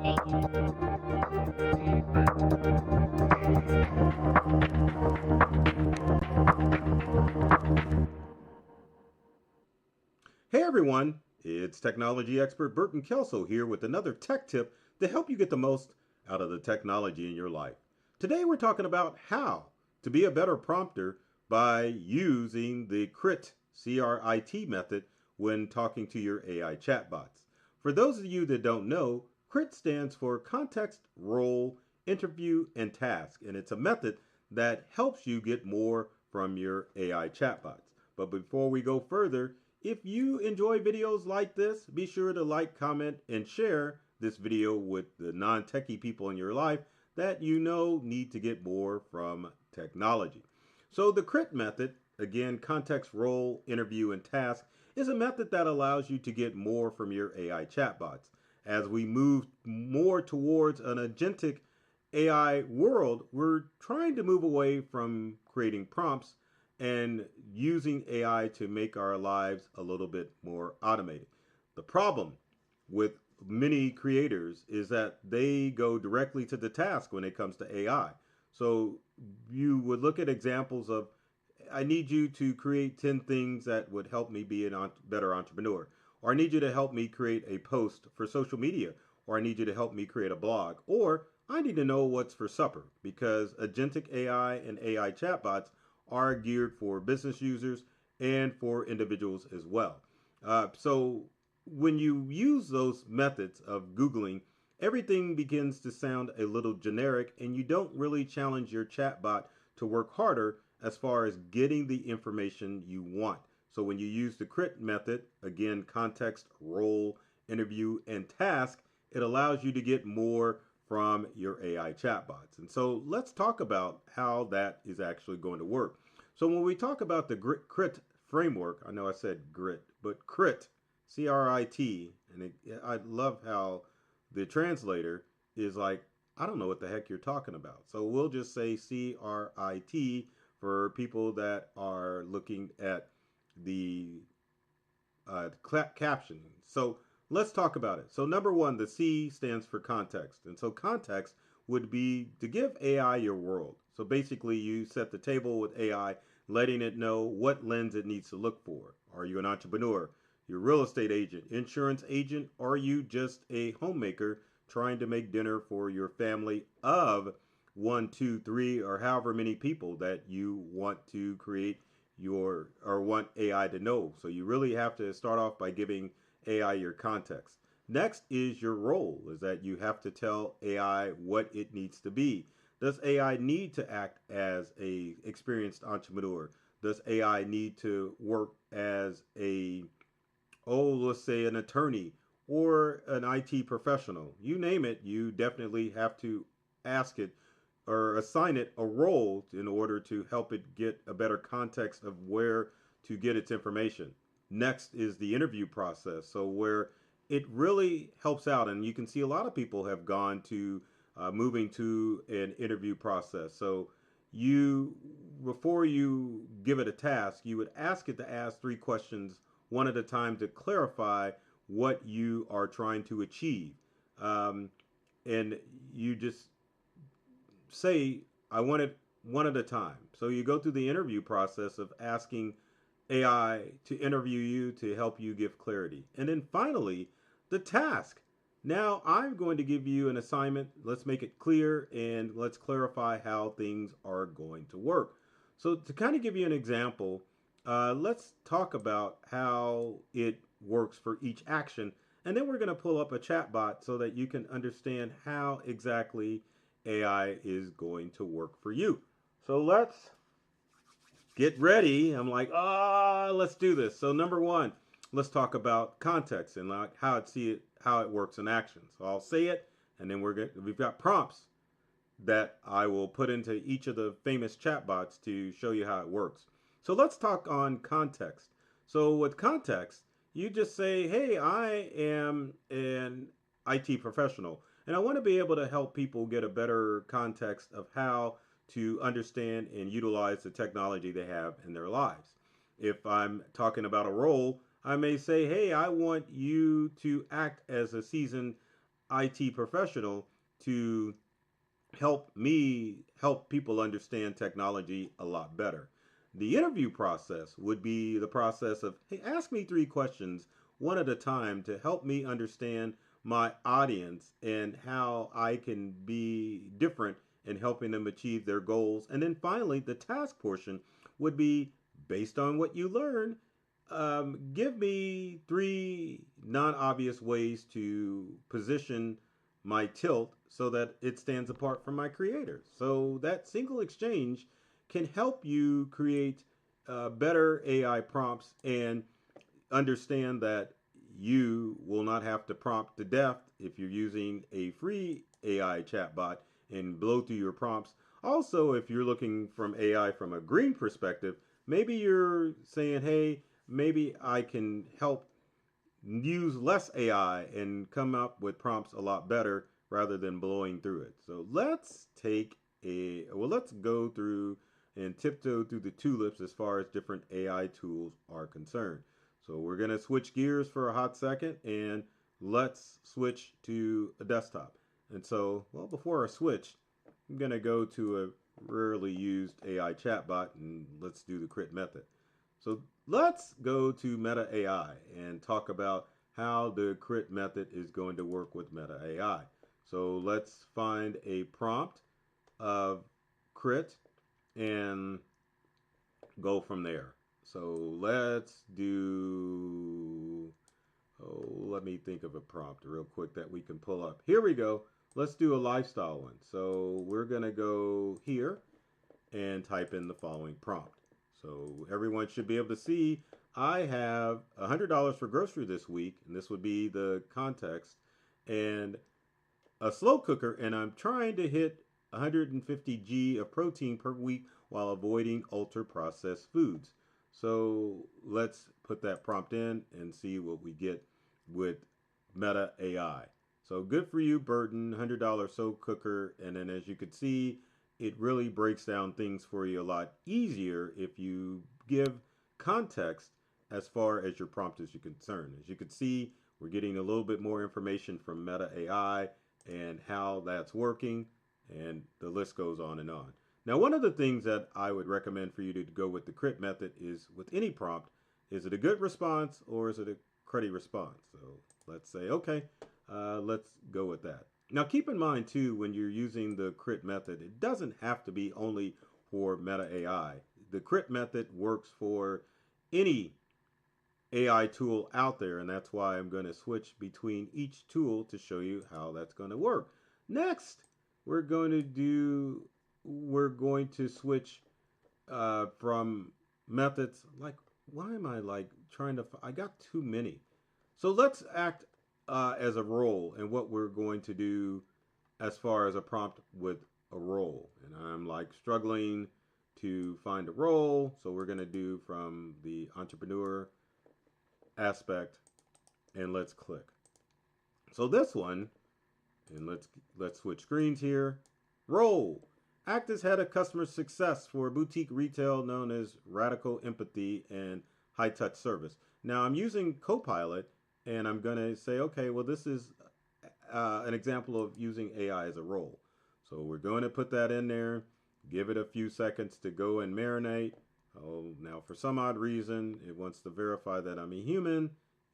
Hey everyone, it's technology expert Burton Kelso here with another tech tip to help you get the most out of the technology in your life. Today we're talking about how to be a better prompter by using the CRIT method when talking to your AI chatbots. For those of you that don't know, CRIT stands for Context, Role, Interview, and Task, and it's a method that helps you get more from your AI chatbots. But before we go further, if you enjoy videos like this, be sure to like, comment, and share this video with the non-techie people in your life that you know need to get more from technology. So the CRIT method, again, context, role, interview, and task, is a method that allows you to get more from your AI chatbots. As we move more towards an agentic AI world, we're trying to move away from creating prompts and using AI to make our lives a little bit more automated. The problem with many creators is that they go directly to the task when it comes to AI. So you would look at examples of, I need you to create 10 things that would help me be a better entrepreneur. Or I need you to help me create a post for social media. Or I need you to help me create a blog. Or I need to know what's for supper, because agentic AI and AI chatbots are geared for business users and for individuals as well. So when you use those methods of Googling, everything begins to sound a little generic and you don't really challenge your chatbot to work harder as far as getting the information you want. So when you use the CRIT method, again, context, role, interview, and task, it allows you to get more from your AI chatbots. And so let's talk about how that is actually going to work. So when we talk about the CRIT framework, I know I said grit, but CRIT, C-R-I-T, and I love how the translator is like, I don't know what the heck you're talking about. So we'll just say CRIT for people that are looking at the captioning. So let's talk about it. So number one, the C stands for context. And so context would be to give AI your world. So basically you set the table with AI, letting it know what lens it needs to look for. Are you an entrepreneur? You're a real estate agent, insurance agent, or are you just a homemaker trying to make dinner for your family of one, two, three, or however many people that you want to create your or want AI to know. So you really have to start off by giving AI your context. Next is your role, is that you have to tell AI what it needs to be. Does AI need to act as a experienced entrepreneur? Does AI need to work as a, let's say an attorney or an IT professional? You name it, you definitely have to ask it or assign it a role in order to help it get a better context of where to get its information. Next is the interview process. So where it really helps out, and you can see a lot of people have gone to moving to an interview process. So you, before you give it a task, you would ask it to ask three questions one at a time to clarify what you are trying to achieve. And you just say, I want it one at a time. So you go through the interview process of asking AI to interview you to help you give clarity. And then finally, the task. Now I'm going to give you an assignment. Let's make it clear and let's clarify how things are going to work. So to kind of give you an example, let's talk about how it works for each action. And then we're going to pull up a chatbot so that you can understand how exactly AI is going to work for you. So let's get ready. I'm like, let's do this. So number one, let's talk about context and like how it works in action. So I'll say it, and then we've got prompts that I will put into each of the famous chatbots to show you how it works. So let's talk on context. So with context, you just say, hey, I am an IT professional, and I want to be able to help people get a better context of how to understand and utilize the technology they have in their lives. If I'm talking about a role, I may say, hey, I want you to act as a seasoned IT professional to help people understand technology a lot better. The interview process would be the process of, hey, ask me 3 questions one at a time to help me understand my audience and how I can be different in helping them achieve their goals. And then finally, the task portion would be based on what you learn. Give me 3 non-obvious ways to position my tilt so that it stands apart from my creators. So that single exchange can help you create better AI prompts and understand that you will not have to prompt to death if you're using a free AI chatbot and blow through your prompts. Also, if you're looking from AI from a green perspective, maybe you're saying, hey, maybe I can help use less AI and come up with prompts a lot better rather than blowing through it. So let's go through and tiptoe through the tulips as far as different AI tools are concerned. So we're going to switch gears for a hot second and let's switch to a desktop. And so, well, before I switch, I'm going to go to a rarely used AI chatbot and let's do the crit method. So let's go to Meta.ai and talk about how the crit method is going to work with Meta.ai. So let's find a prompt of crit and go from there. So let's do, let me think of a prompt real quick that we can pull up. Here we go. Let's do a lifestyle one. So we're going to go here and type in the following prompt. So everyone should be able to see I have $100 for grocery this week, and this would be the context, and a slow cooker, and I'm trying to hit 150 g of protein per week while avoiding ultra processed foods. So let's put that prompt in and see what we get with Meta AI. So good for you, Burton, $100 slow cooker, and then as you can see, it really breaks down things for you a lot easier if you give context as far as your prompt is concerned. As you can see, we're getting a little bit more information from Meta AI and how that's working, and the list goes on and on. Now, one of the things that I would recommend for you to go with the crit method is with any prompt, is it a good response or is it a cruddy response? So let's say, okay, let's go with that. Now, keep in mind, too, when you're using the crit method, it doesn't have to be only for Meta AI. The crit method works for any AI tool out there, and that's why I'm going to switch between each tool to show you how that's going to work. Next, we're going to switch from methods. Like, why am I like trying to, I got too many. So let's act as a role and what we're going to do as far as a prompt with a role. And I'm like struggling to find a role. So we're going to do from the entrepreneur aspect and let's click. So this one, and let's switch screens here. Role. Act as head of customer success for a boutique retail known as Radical Empathy and High Touch Service. Now I'm using CoiPilot and I'm going to say, okay, well, this is an example of using AI as a role. So we're going to put that in there, give it a few seconds to go and marinate. Oh, now for some odd reason, it wants to verify that I'm a human,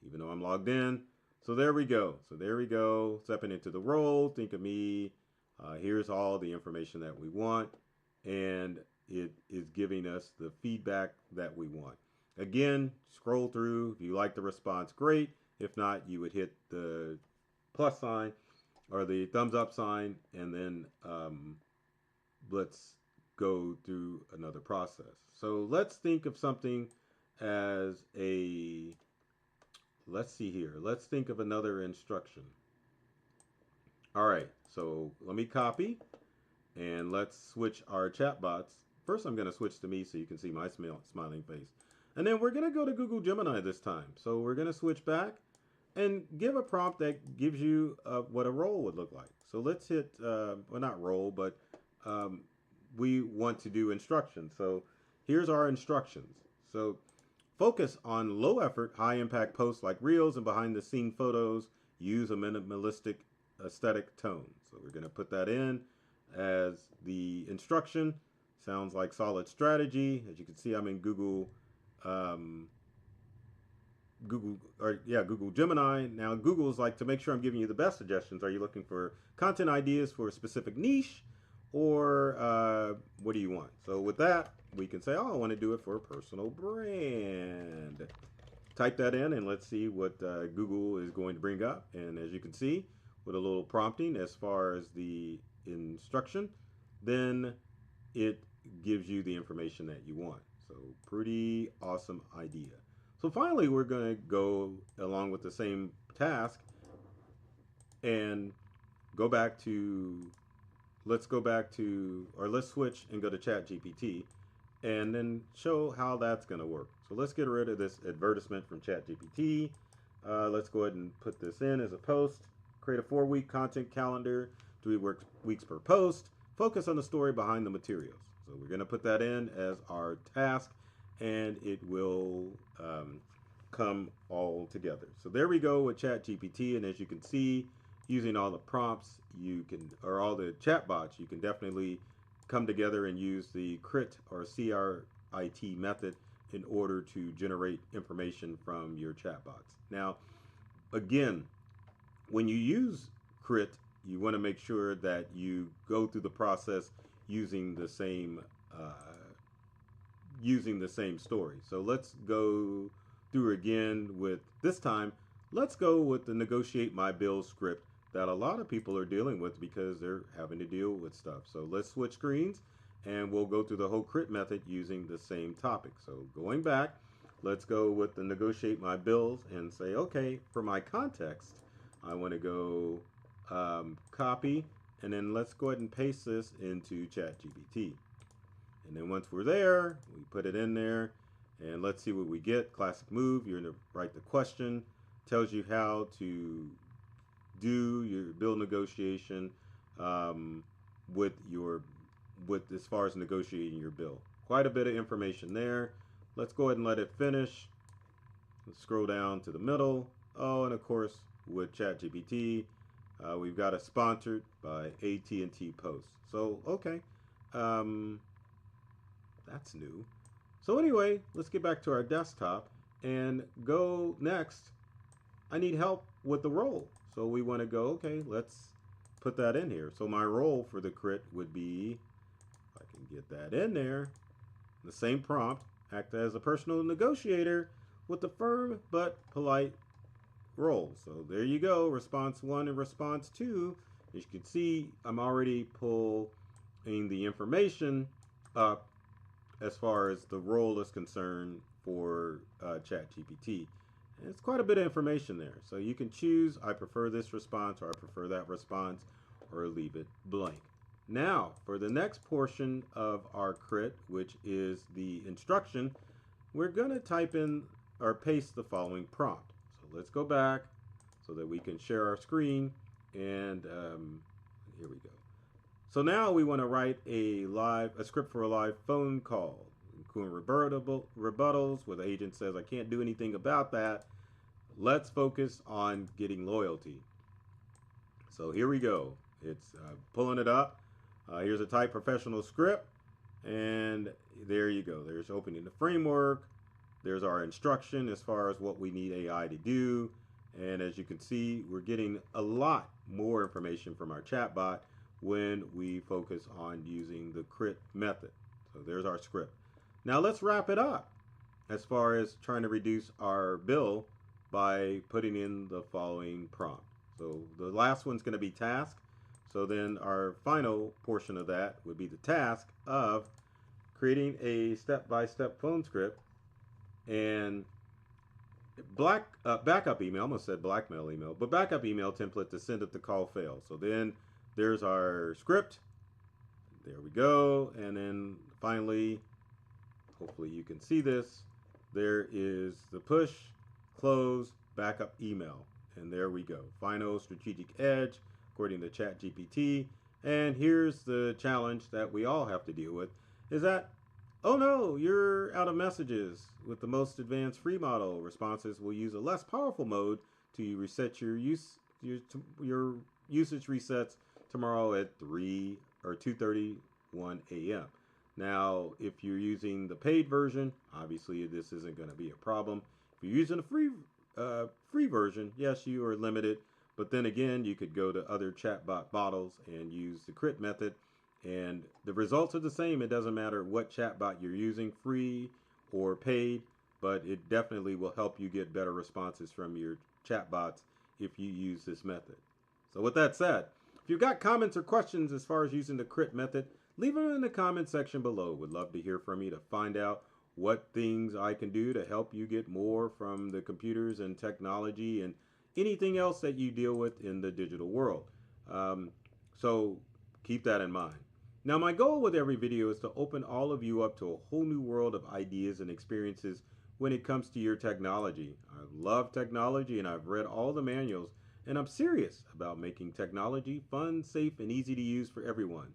even though I'm logged in. So there we go. Stepping into the role, think of me. Here's all the information that we want. And it is giving us the feedback that we want. Again, scroll through. If you like the response, great. If not, you would hit the plus sign or the thumbs up sign, and then let's go through another process. So let's think of something as let's see here. Let's think of another instruction. All right, so let me copy and let's switch our chatbots. First, I'm going to switch to me so you can see my smiling face. And then we're going to go to Google Gemini this time. So we're going to switch back and give a prompt that gives you what a role would look like. So let's hit, well, not role, but we want to do instructions. So here's our instructions. So focus on low effort, high impact posts like reels and behind the scene photos. Use a minimalistic aesthetic tone. So we're going to put that in as the instruction. Sounds like solid strategy. As you can see, I'm in um, Google Gemini. Now Google's like, to make sure I'm giving you the best suggestions, are you looking for content ideas for a specific niche, or what do you want? So with that, we can say, oh, I want to do it for a personal brand. Type that in and let's see what Google is going to bring up. And as you can see, with a little prompting as far as the instruction, then it gives you the information that you want. So pretty awesome idea. So finally, we're going to go along with the same task and go back to, let's switch and go to ChatGPT and then show how that's going to work. So let's get rid of this advertisement from ChatGPT. Let's go ahead and put this in as a post. Create a 4-week content calendar, 3 weeks per post. Focus on the story behind the materials. So we're going to put that in as our task, and it will come all together. So there we go with ChatGPT, and as you can see, using all the prompts, or all the chatbots, you can definitely come together and use the CRIT or CRIT method in order to generate information from your chatbots. Now, again, when you use CRIT, you want to make sure that you go through the process using the same story. So let's go through again with, this time, let's go with the negotiate my bill script that a lot of people are dealing with because they're having to deal with stuff. So let's switch screens and we'll go through the whole CRIT method using the same topic. So going back, let's go with the negotiate my bills and say, okay, for my context, I want to go copy, and then let's go ahead and paste this into ChatGPT. And then once we're there, we put it in there, and let's see what we get. Classic move, you're going to write the question, tells you how to do your bill negotiation with as far as negotiating your bill. Quite a bit of information there. Let's go ahead and let it finish. Let's scroll down to the middle. Oh, and of course, with ChatGPT, we've got a sponsored by AT&T Post. So, okay, that's new. So anyway, let's get back to our desktop and go next. I need help with the role. So we want to go, okay, let's put that in here. So my role for the CRIT would be, if I can get that in there, the same prompt, act as a personal negotiator with a firm but polite role. So there you go, response 1 and response 2. As you can see, I'm already pulling the information up as far as the role is concerned for ChatGPT. And it's quite a bit of information there. So you can choose, I prefer this response, or I prefer that response, or leave it blank. Now, for the next portion of our CRIT, which is the instruction, we're going to type in or paste the following prompt. So let's go back so that we can share our screen. And here we go. So now we want to write a script for a live phone call, including rebuttals where the agent says, I can't do anything about that. Let's focus on getting loyalty. So here we go. It's pulling it up. Here's a type professional script. And there you go. There's opening the framework. There's our instruction as far as what we need AI to do. And as you can see, we're getting a lot more information from our chatbot when we focus on using the CRIT method. So there's our script. Now let's wrap it up as far as trying to reduce our bill by putting in the following prompt. So the last one's going to be task. So then our final portion of that would be the task of creating a step-by-step phone script and backup email, I almost said blackmail email, but backup email template to send if the call fails. So then there's our script. There we go. And then finally, hopefully you can see this, there is the push, close, backup email. And there we go. Final strategic edge, according to ChatGPT. And here's the challenge that we all have to deal with, is that, oh no, you're out of messages. With the most advanced free model, responses will use a less powerful mode to reset your usage resets tomorrow at 3 or 2:31 a.m. Now, if you're using the paid version, obviously this isn't going to be a problem. If you're using a free version, yes, you are limited. But then again, you could go to other chatbot models and use the crit method, and the results are the same. It doesn't matter what chatbot you're using, free or paid, but it definitely will help you get better responses from your chatbots if you use this method. So with that said, if you've got comments or questions as far as using the crit method, leave them in the comment section below. Would love to hear from you to find out what things I can do to help you get more from the computers and technology and anything else that you deal with in the digital world. So keep that in mind. Now, my goal with every video is to open all of you up to a whole new world of ideas and experiences when it comes to your technology. I love technology and I've read all the manuals, and I'm serious about making technology fun, safe, and easy to use for everyone.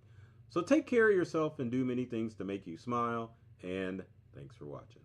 So take care of yourself and do many things to make you smile, and thanks for watching.